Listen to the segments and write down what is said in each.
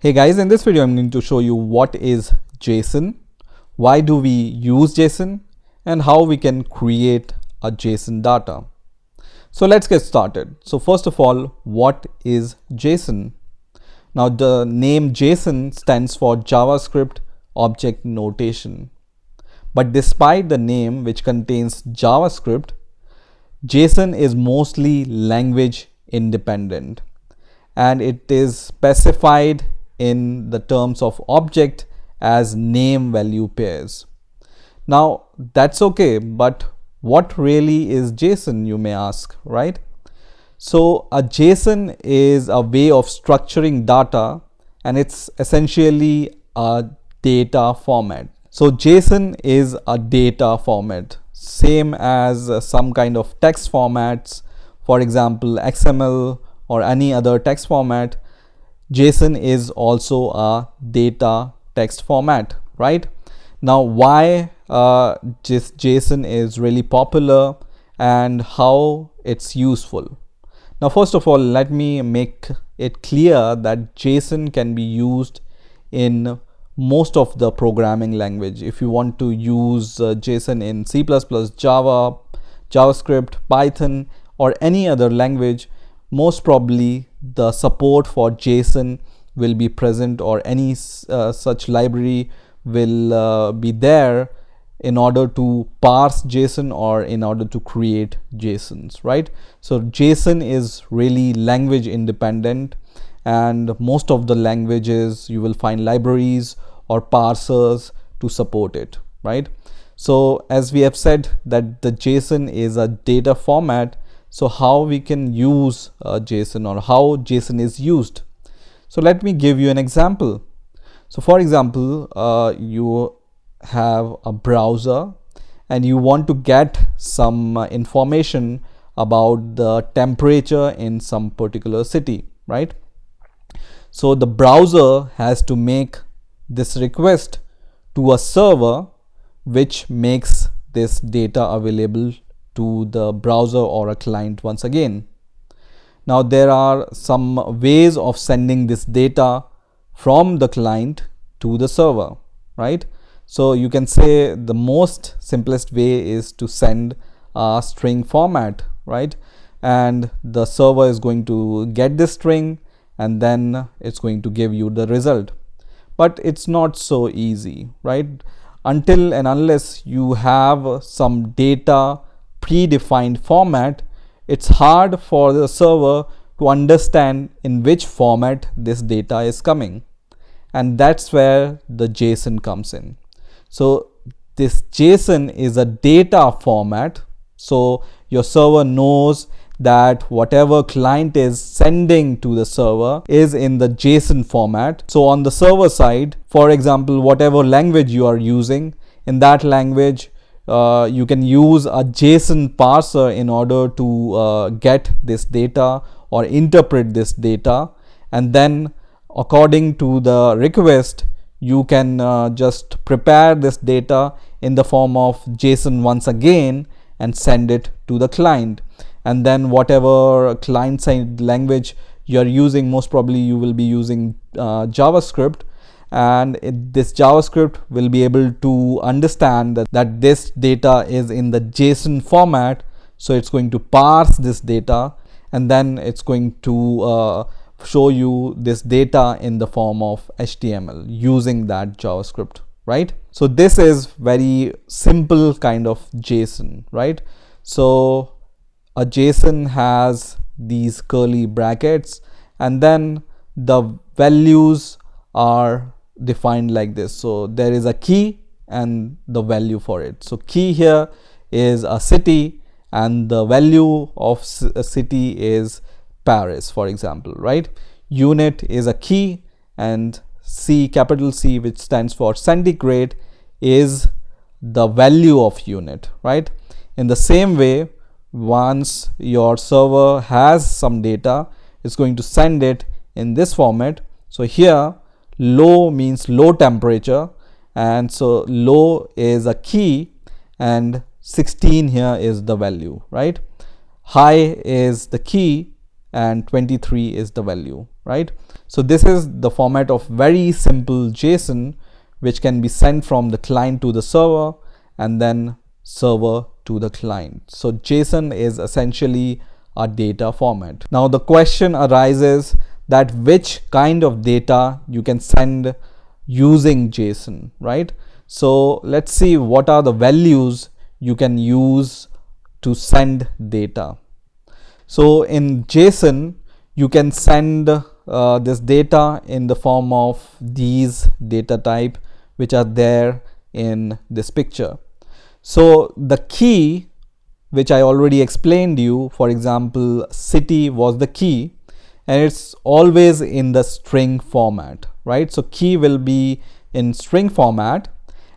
Hey guys, in this video I'm going to show you what is JSON, why do we use JSON, and how we can create a JSON data. So let's get started. So first of all, what is JSON? Now the name JSON stands for JavaScript Object Notation. But despite the name which contains JavaScript, JSON is mostly language independent and it is specified in the terms of object as name value pairs. Now that's okay, but what really is JSON, you may ask, right? So a JSON is a way of structuring data and it's essentially a data format. So JSON is a data format, same as some kind of text formats, for example XML or any other text format. JSON is also a data text format, right? Now why this JSON is really popular and how it's useful. Now first of all, let me make it clear that JSON can be used in most of the programming language. If you want to use JSON in C++, Java, JavaScript, Python or any other language, most probably the support for JSON will be present, or any such library will be there in order to parse JSON or in order to create JSONs, right? So JSON is really language independent, and most of the languages you will find libraries or parsers to support it, right? So as we have said that the JSON is a data format, so how we can use JSON, or how JSON is used. So let me give you an example. So for example, you have a browser and you want to get some information about the temperature in some particular city, right? So the browser has to make this request to a server which makes this data available to the browser or a client once again. Now there are some ways of sending this data from the client to the server, right? So you can say the most simplest way is to send a string format, right? And the server is going to get this string and then it's going to give you the result. But it's not so easy, right? Until and unless you have some data predefined format, it's hard for the server to understand in which format this data is coming. And that's where the JSON comes in. So this JSON is a data format. So your server knows that whatever client is sending to the server is in the JSON format. So on the server side, for example, whatever language you are using, in that language, you can use a JSON parser in order to get this data or interpret this data, and then according to the request you can just prepare this data in the form of JSON once again and send it to the client. And then whatever client side language you are using, most probably you will be using JavaScript, and this JavaScript will be able to understand that this data is in the JSON format. So it's going to parse this data and then it's going to show you this data in the form of HTML using that JavaScript, right? So this is very simple kind of JSON, right? So a JSON has these curly brackets and then the values are defined like this. So there is a key and the value for it. So key here is a city and the value of a city is Paris, for example, right? Unit is a key, and C, capital C, which stands for centigrade, is the value of unit, right? In the same way, once your server has some data, it's going to send it in this format. So here low means low temperature, and so low is a key and 16 here is the value, right? High is the key and 23 is the value, right? So this is the format of very simple JSON, which can be sent from the client to the server and then server to the client. So JSON is essentially a data format. Now the question arises that which kind of data you can send using JSON, right? So let's see what are the values you can use to send data. So in JSON, you can send this data in the form of these data type which are there in this picture. So the key, which I already explained you, for example, city was the key, and it's always in the string format, right? So key will be in string format,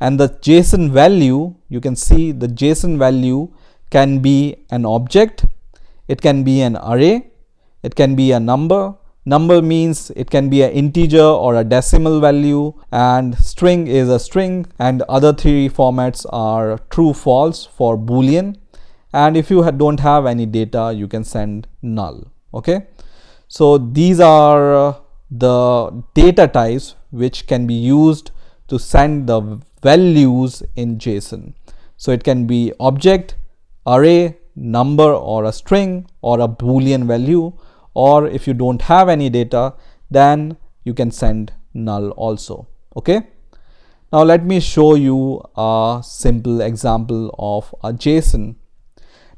and the JSON value, you can see the JSON value can be an object, it can be an array, it can be a number. Number means it can be an integer or a decimal value, and string is a string, and other three formats are true, false for Boolean. And if you don't have any data, you can send null. Okay, so these are the data types which can be used to send the values in JSON. So it can be object, array, number, or a string, or a Boolean value. Or if you don't have any data, then you can send null also. Okay, now let me show you a simple example of a JSON.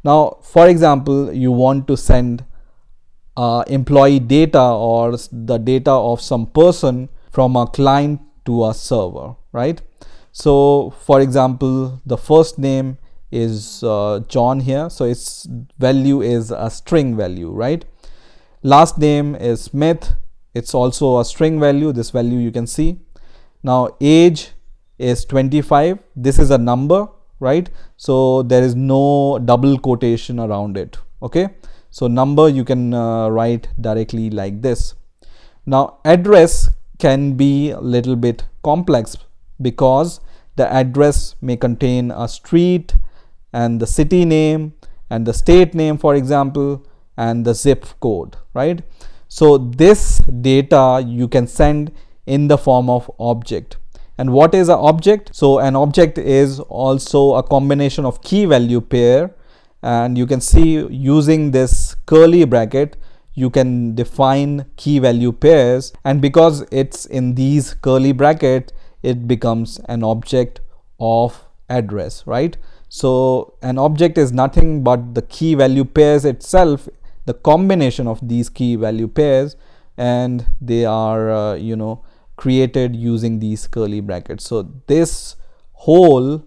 Now for example, you want to send employee data or the data of some person from a client to a server, right? So for example, the first name is John here, so its value is a string value, right? Last name is Smith, it's also a string value, this value you can see. Now age is 25, this is a number, right? So there is no double quotation around it. Okay, so number you can write directly like this. Now address can be a little bit complex because the address may contain a street and the city name and the state name, for example, and the zip code, right? So this data you can send in the form of object. And what is an object? So an object is also a combination of key value pair, and you can see using this curly bracket you can define key value pairs, and because it's in these curly bracket it becomes an object of address, right? So an object is nothing but the key value pairs itself, the combination of these key value pairs, and they are created using these curly brackets. So this whole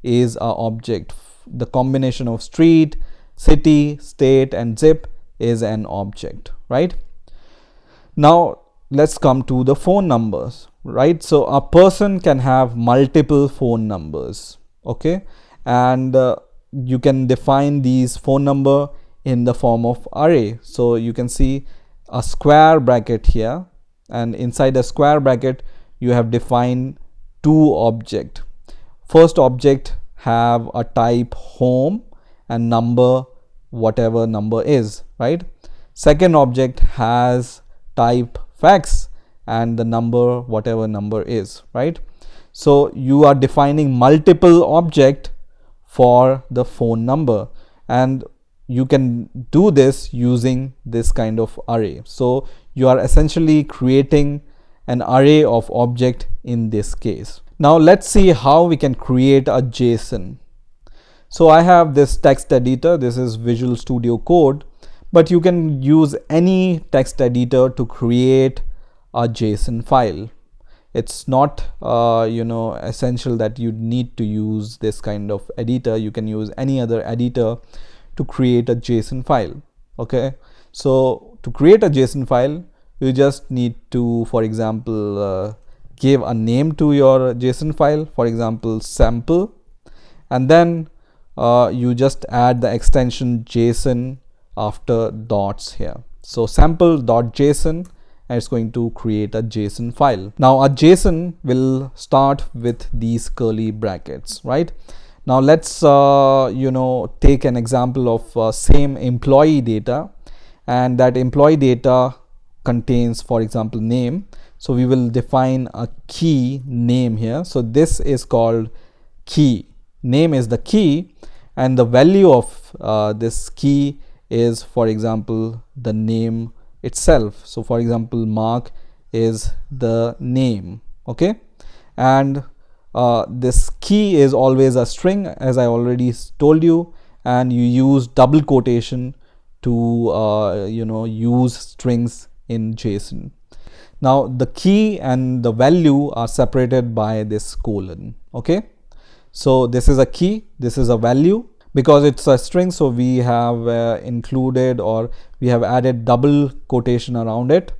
is a object. The combination of street, city, state, and zip is an object, right? Now let's come to the phone numbers, right? So a person can have multiple phone numbers, okay, and you can define these phone number in the form of array. So you can see a square bracket here, and inside the square bracket you have defined two objects. First object have a type home and number, whatever number is, right? Second object has type fax and the number, whatever number is, right? So you are defining multiple object for the phone number, and you can do this using this kind of array. So you are essentially creating an array of object in this case. Now let's see how we can create a JSON. So I have this text editor, this is Visual Studio Code, but you can use any text editor to create a JSON file. It's not essential that you need to use this kind of editor. You can use any other editor to create a JSON file. Okay, so to create a JSON file you just need to, for example, give a name to your JSON file, for example sample, and then you just add the extension JSON after dots here. So sample.json, and it's going to create a JSON file. Now a JSON will start with these curly brackets, right? Now let's take an example of same employee data, and that employee data contains, for example, name. So we will define a key name here. So this is called key. Name is the key, and the value of this key is, for example, the name itself. So for example, Mark is the name. Okay, and this key is always a string, as I already told you, and you use double quotation to use strings in JSON. Now the key and the value are separated by this colon. Okay, so this is a key, this is a value. Because it's a string, so we have included, or we have added double quotation around it,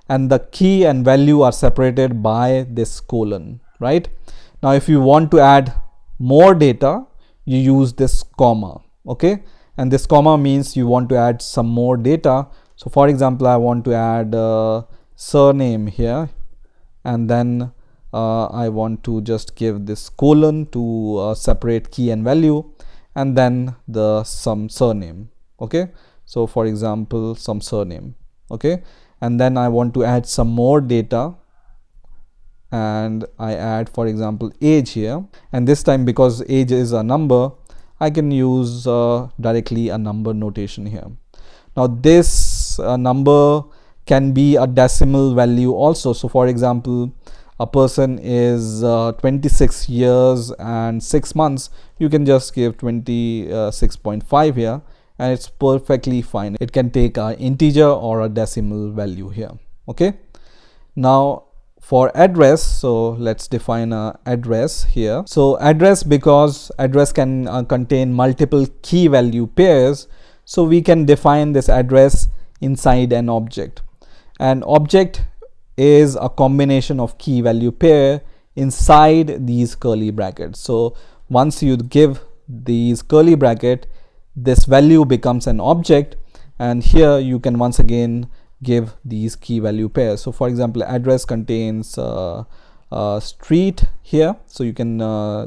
and the key and value are separated by this colon, right? Now if you want to add more data, you use this comma. Okay, and this comma means you want to add some more data. So for example, I want to add surname here, and then I want to just give this colon to separate key and value, and then some surname. Okay, so for example, some surname. Okay, and then I want to add some more data, and I add, for example, age here, and this time, because age is a number, I can use directly a number notation here. Now this number can be a decimal value also. So for example, a person is 26 years and 6 months, you can just give 26.5 here, and it's perfectly fine. It can take an integer or a decimal value here. Okay, now for address, so let's define a address here. So address, because address can contain multiple key value pairs, so we can define this address inside an object. An object is a combination of key value pair inside these curly brackets. So once you give these curly bracket, this value becomes an object, and here you can once again give these key value pairs. So for example, address contains street here, so you can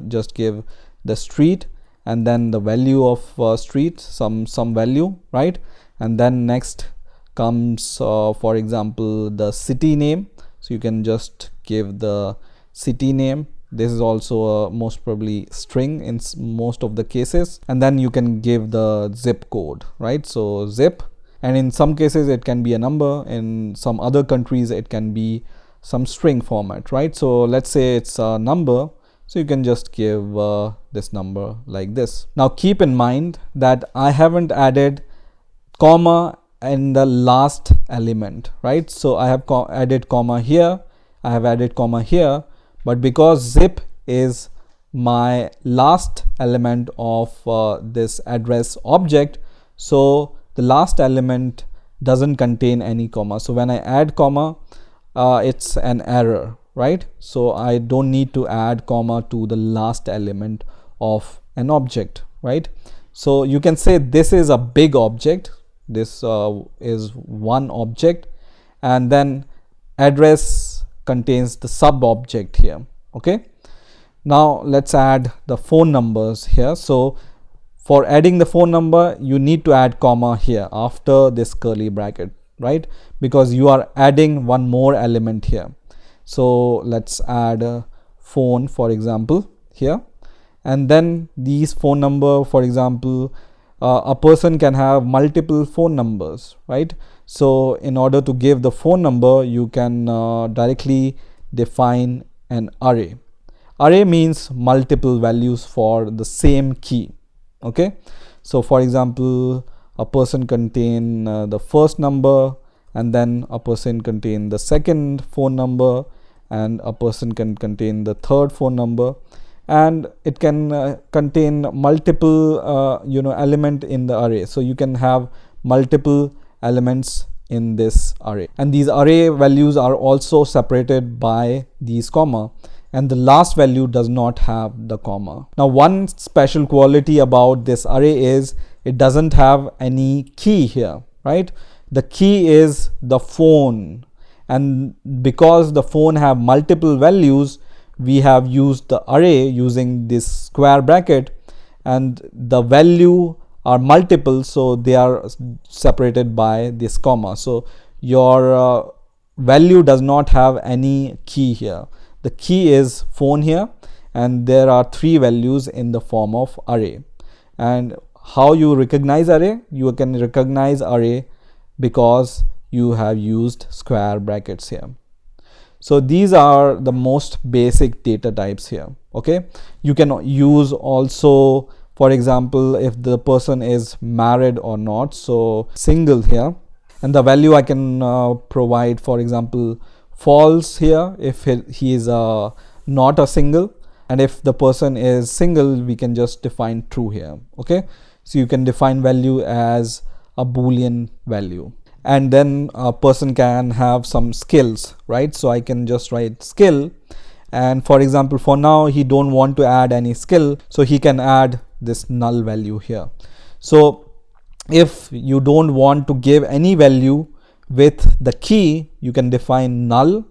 just give the street and then the value of street, some value, right? And then next comes for example the city name, so you can just give the city name. This is also most probably string in most of the cases, and then you can give the zip code, right? So zip, and in some cases it can be a number, in some other countries it can be some string format, right? So let's say it's a number, so you can just give this number like this. Now keep in mind that I haven't added comma in the last element, right? So I have added comma here, I have added comma here, but because zip is my last element of this address object, so the last element doesn't contain any comma. So when I add comma, it's an error, right? So I don't need to add comma to the last element of an object, right? So you can say this is a big object, this is one object, and then address contains the sub object here. Okay, now let's add the phone numbers here. So for adding the phone number, you need to add comma here after this curly bracket, right? Because you are adding one more element here. So let's add a phone, for example, here, and then these phone number, for example, a person can have multiple phone numbers, right? So in order to give the phone number, you can directly define an array. Array means multiple values for the same key. Okay, so for example, a person contain the first number, and then a person contain the second phone number, and a person can contain the third phone number, and it can contain multiple element in the array. So you can have multiple elements in this array, and these array values are also separated by these comma, and the last value does not have the comma. Now one special quality about this array is it doesn't have any key here, right? The key is the phone, and because the phone have multiple values, we have used the array using this square bracket, and the value are multiple, so they are separated by this comma. So your value does not have any key here. The key is phone here, and there are 3 values in the form of array. And how you recognize array? You can recognize array because you have used square brackets here. So these are the most basic data types here. Okay, you can use also, for example, if the person is married or not, so single here, and the value I can provide, for example, false here if he is not a single, and if the person is single, we can just define true here. Okay, so you can define value as a boolean value, and then a person can have some skills, right? So I can just write skill, and for example, for now he don't want to add any skill, so he can add this null value here. So if you don't want to give any value with the key, you can define null,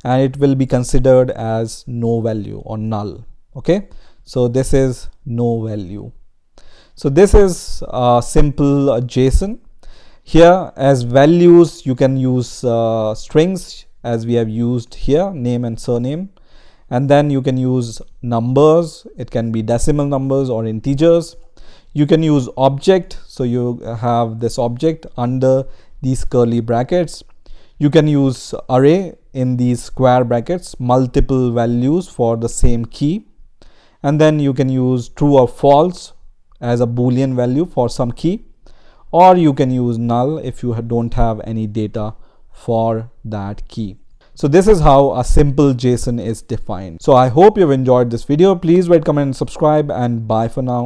and it will be considered as no value or null. Okay, so this is no value. So this is a simple JSON. Here as values, you can use strings as we have used here, name and surname, and then you can use numbers. It can be decimal numbers or integers. You can use object, so you have this object under these curly brackets. You can use array in these square brackets, multiple values for the same key, and then you can use true or false as a boolean value for some key, or you can use null if you don't have any data for that key. So this is how a simple JSON is defined. So I hope you've enjoyed this video. Please rate, comment, and subscribe, and bye for now.